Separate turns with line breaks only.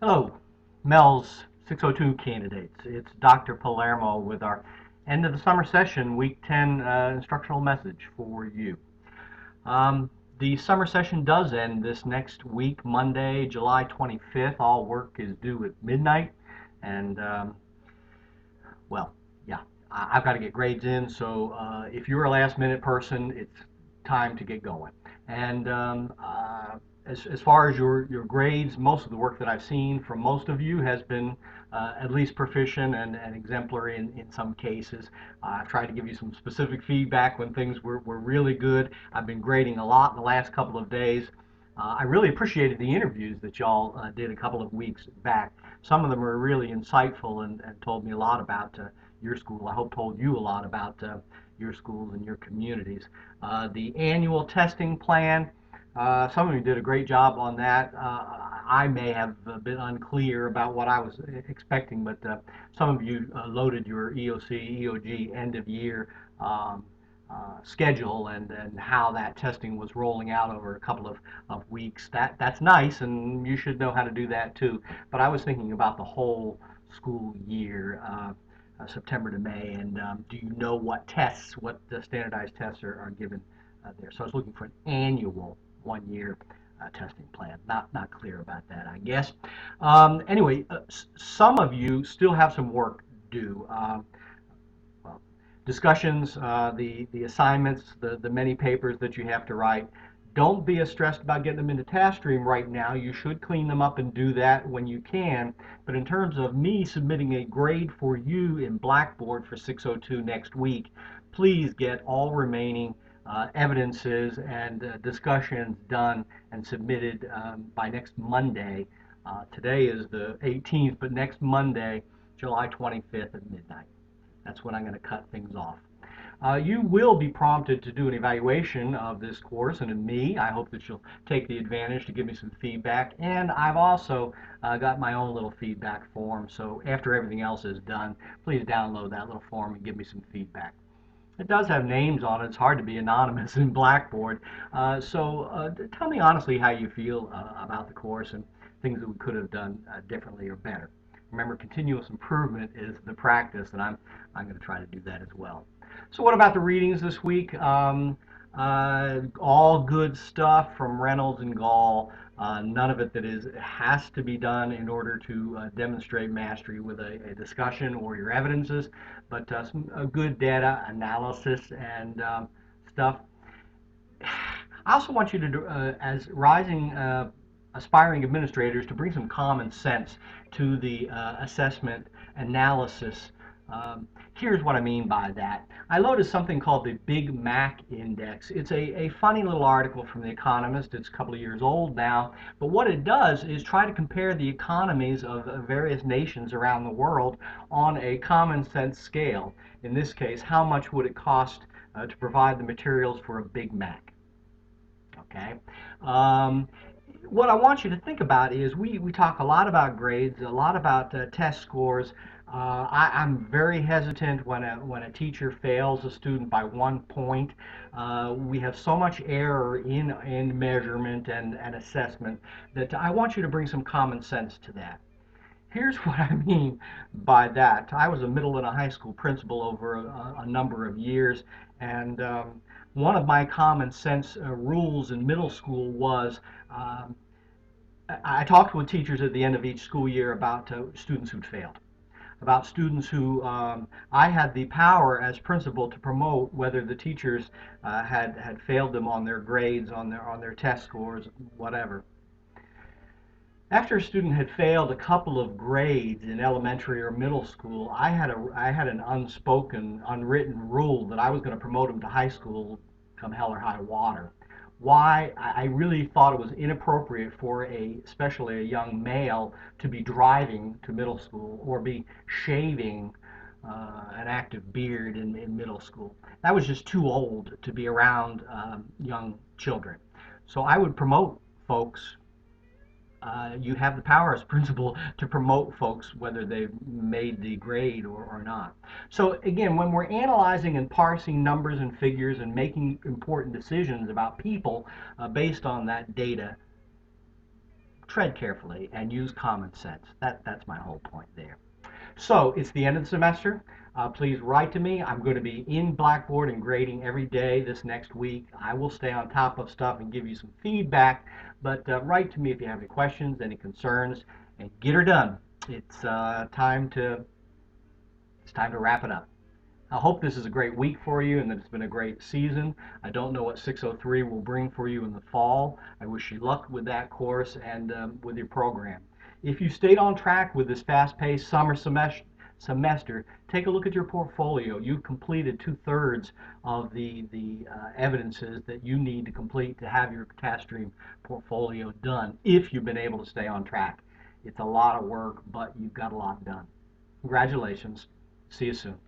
Hello, MELS 602 candidates. It's Dr. Palermo with our end of the summer session, week 10 instructional message for you. The summer session does end this next week, Monday, July 25th. All work is due at midnight, and well, yeah, I've got to get grades in, so if you're a last minute person, it's time to get going. And as far as your grades, most of the work that I've seen from most of you has been at least proficient and exemplary in some cases. I've tried to give you some specific feedback when things were really good. I've been grading a lot in the last couple of days. I really appreciated the interviews that y'all did a couple of weeks back. Some of them were really insightful and told me a lot about your school. I hope told you a lot about your schools and your communities. The annual testing plan, some of you did a great job on that. I may have been unclear about what I was expecting, but some of you loaded your EOC, EOG end of year schedule and how that testing was rolling out over a couple of weeks. That's nice, and you should know how to do that too. But I was thinking about the whole school year, September to May, and do you know what tests, what the standardized tests are given there? So I was looking for an annual 1 year testing plan. Not clear about that, I guess. Anyway, some of you still have some work due. Well, discussions, the assignments, the many papers that you have to write. Don't be as stressed about getting them into TaskStream right now. You should clean them up and do that when you can. But in terms of me submitting a grade for you in Blackboard for 602 next week, please get all remaining evidences and discussions done and submitted by next Monday. Today is the 18th, but next Monday, July 25th at midnight. That's when I'm going to cut things off. You will be prompted to do an evaluation of this course, and in me, I hope that you'll take the advantage to give me some feedback. And I've also got my own little feedback form, so after everything else is done, please download that little form and give me some feedback. It does have names on it. It's hard to be anonymous in Blackboard. So tell me honestly how you feel about the course and things that we could have done differently or better. Remember, continuous improvement is the practice, and I'm going to try to do that as well. So what about the readings this week? All good stuff from Reynolds and Gall. None of it that has to be done in order to demonstrate mastery with a discussion or your evidences, but some good data analysis and stuff. I also want you to, as rising aspiring administrators, to bring some common sense to the assessment analysis. Here's what I mean by that. I loaded something called the Big Mac Index. It's a funny little article from The Economist. It's a couple of years old now, but what it does is try to compare the economies of various nations around the world on a common sense scale. In this case, how much would it cost to provide the materials for a Big Mac? Okay. What I want you to think about is we talk a lot about grades, a lot about test scores. I'm very hesitant when a teacher fails a student by 1 point. We have so much error in measurement and assessment that I want you to bring some common sense to that. Here's what I mean by that. I was a middle and a high school principal over a number of years, and one of my common sense rules in middle school was I talked with teachers at the end of each school year about students who'd failed, about students who I had the power as principal to promote whether the teachers had failed them on their grades, on their test scores, whatever. After a student had failed a couple of grades in elementary or middle school, I had an unspoken, unwritten rule that I was going to promote him to high school come hell or high water. Why? I really thought it was inappropriate for especially a young male to be driving to middle school or be shaving an active beard in middle school. That was just too old to be around young children. So I would promote folks. You have the power as principal to promote folks whether they've made the grade or not. So again, when we're analyzing and parsing numbers and figures and making important decisions about people based on that data, tread carefully and use common sense. That's my whole point there. So it's the end of the semester. Please write to me. I'm going to be in Blackboard and grading every day this next week. I will stay on top of stuff and give you some feedback, but write to me if you have any questions, any concerns, and get her done. It's time to wrap it up. I hope this is a great week for you and that it's been a great season. I don't know what 603 will bring for you in the fall. I wish you luck with that course and with your program. If you stayed on track with this fast-paced summer semester, take a look at your portfolio. You've completed 2/3 of the evidences that you need to complete to have your CATStream portfolio done if you've been able to stay on track. It's a lot of work, but you've got a lot done. Congratulations. See you soon.